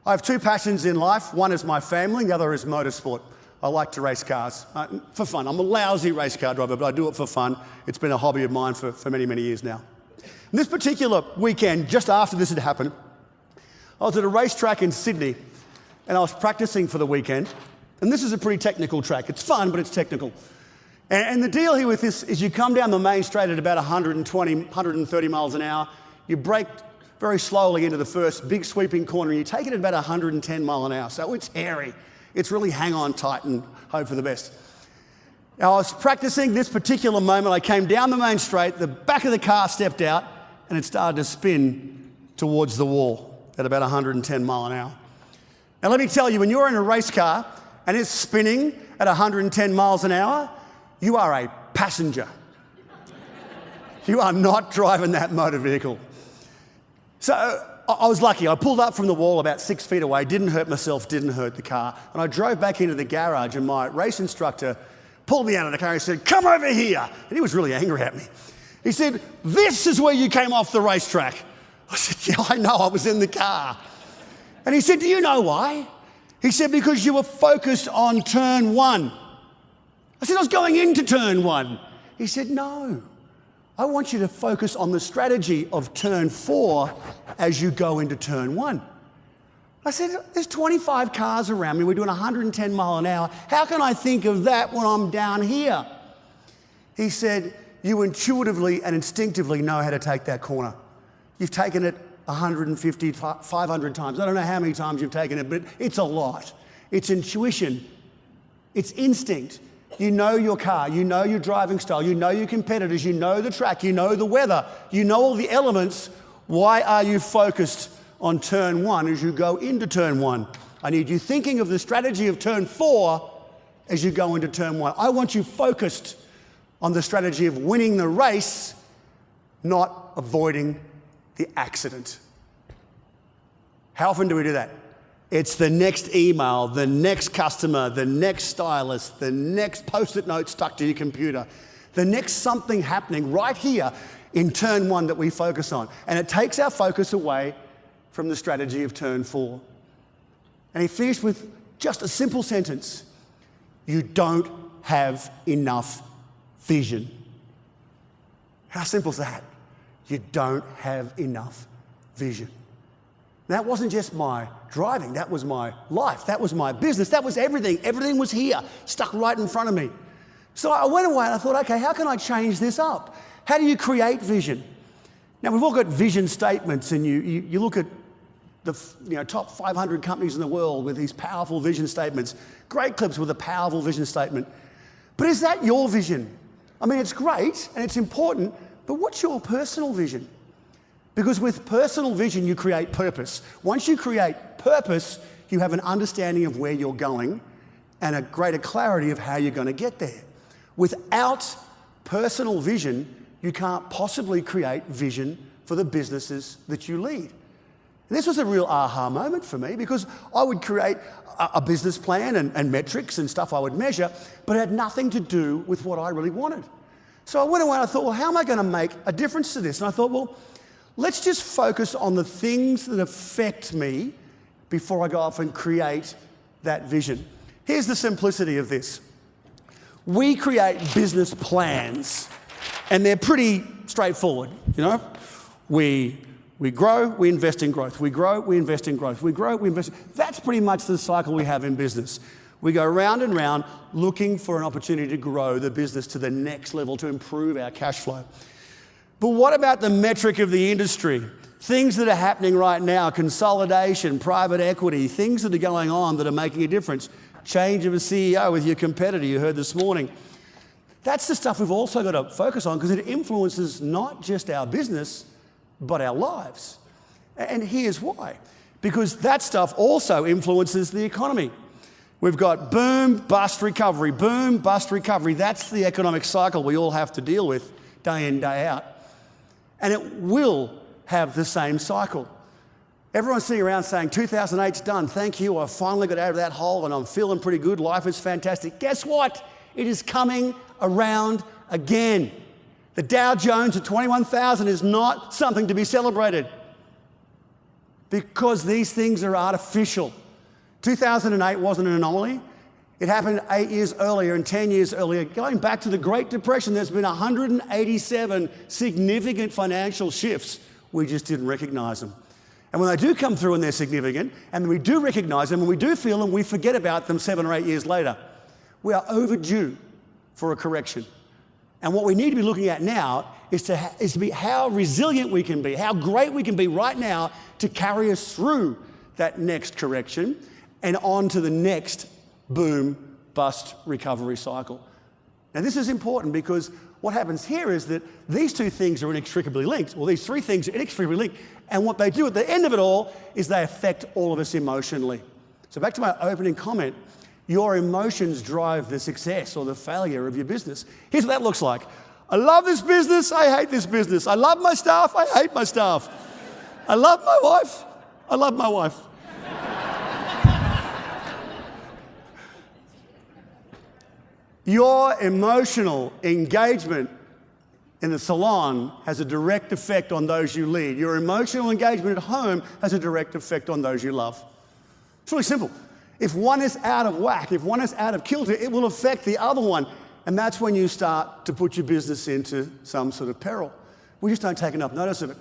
I have two passions in life. One is my family, the other is motorsport. I like to race cars for fun. I'm a lousy race car driver, but I do it for fun. It's been a hobby of mine for many, many years now. And this particular weekend, just after this had happened, I was at a racetrack in Sydney and I was practicing for the weekend. And this is a pretty technical track. It's fun, but it's technical. And the deal here with this is you come down the main straight at about 120, 130 miles an hour. You brake very slowly into the first big sweeping corner and you take it at about 110 mile an hour. So it's hairy. It's really hang on tight and hope for the best. Now, I was practicing this particular moment. I came down the main straight, the back of the car stepped out, and it started to spin towards the wall at about 110 mile an hour. Now, let me tell you, when you're in a race car and it's spinning at 110 miles an hour, you are a passenger. You are not driving that motor vehicle. So I was lucky. I pulled up from the wall about 6 feet away, didn't hurt myself, didn't hurt the car, and I drove back into the garage and my race instructor pulled me out of the car and said, "Come over here." And he was really angry at me. He said, "This is where you came off the racetrack." I said, "Yeah, I know, I was in the car." And he said, "Do you know why?" He said, "Because you were focused on turn one." I said, "I was going into turn one." He said, "No, I want you to focus on the strategy of turn 4 as you go into turn 1. I said, "There's 25 cars around me. We're doing 110 mile an hour. How can I think of that when I'm down here?" He said, "You intuitively and instinctively know how to take that corner. You've taken it 150, 500 times. I don't know how many times you've taken it, but it's a lot. It's intuition. It's instinct. You know your car, you know your driving style, you know your competitors, you know the track, you know the weather, you know all the elements. Why are you focused on turn 1 as you go into turn 1? I need you thinking of the strategy of turn 4 as you go into turn 1. I want you focused on the strategy of winning the race, not avoiding the accident." How often do we do that? It's the next email, the next customer, the next stylist, the next post-it note stuck to your computer, the next something happening right here in turn 1 that we focus on. And it takes our focus away from the strategy of turn 4. And he finished with just a simple sentence: "You don't have enough vision." How simple is that? You don't have enough vision. That wasn't just my driving, that was my life, that was my business, that was everything. Everything was here, stuck right in front of me. So I went away and I thought, okay, how can I change this up? How do you create vision? Now, we've all got vision statements, and you look at the top 500 companies in the world with these powerful vision statements. Great clips with a powerful vision statement. But is that your vision? I mean, it's great and it's important, but what's your personal vision? Because with personal vision, you create purpose. Once you create purpose, you have an understanding of where you're going and a greater clarity of how you're going to get there. Without personal vision, you can't possibly create vision for the businesses that you lead. And this was a real aha moment for me, because I would create a business plan and metrics and stuff I would measure, but it had nothing to do with what I really wanted. So I went away and I thought, well, how am I going to make a difference to this? And I thought, well, let's just focus on the things that affect me before I go off and create that vision. Here's the simplicity of this. We create business plans, and they're pretty straightforward. We grow, we invest in growth. We grow, we invest in growth. We grow, we invest. That's pretty much the cycle we have in business. We go round and round looking for an opportunity to grow the business to the next level, to improve our cash flow. But what about the metric of the industry? Things that are happening right now: consolidation, private equity, things that are going on that are making a difference. Change of a CEO with your competitor, you heard this morning. That's the stuff we've also got to focus on, because it influences not just our business, but our lives. And here's why. Because that stuff also influences the economy. We've got boom, bust, recovery, boom, bust, recovery. That's the economic cycle we all have to deal with day in, day out. And it will have the same cycle. Everyone's sitting around saying, 2008's done, thank you, I finally got out of that hole and I'm feeling pretty good, life is fantastic. Guess what? It is coming around again. The Dow Jones at 21,000 is not something to be celebrated. because these things are artificial. 2008 wasn't an anomaly. It happened 8 years earlier and 10 years earlier. Going back to the Great Depression, there's been 187 significant financial shifts. We just didn't recognize them. And when they do come through and they're significant, and we do recognize them and we do feel them, we forget about them 7 or 8 years later. We are overdue for a correction. And what we need to be looking at now is to be how resilient we can be, how great we can be right now to carry us through that next correction and on to the next boom, bust, recovery cycle. Now this is important because what happens here is that these two things are inextricably linked, or these three things are inextricably linked, and what they do at the end of it all is they affect all of us emotionally. So back to my opening comment, your emotions drive the success or the failure of your business. Here's what that looks like. I love this business, I hate this business. I love my staff, I hate my staff. I love my wife, I love my wife. Your emotional engagement in the salon has a direct effect on those you lead. Your emotional engagement at home has a direct effect on those you love. It's really simple. If one is out of whack, if one is out of kilter, it will affect the other one. And that's when you start to put your business into some sort of peril. We just don't take enough notice of it.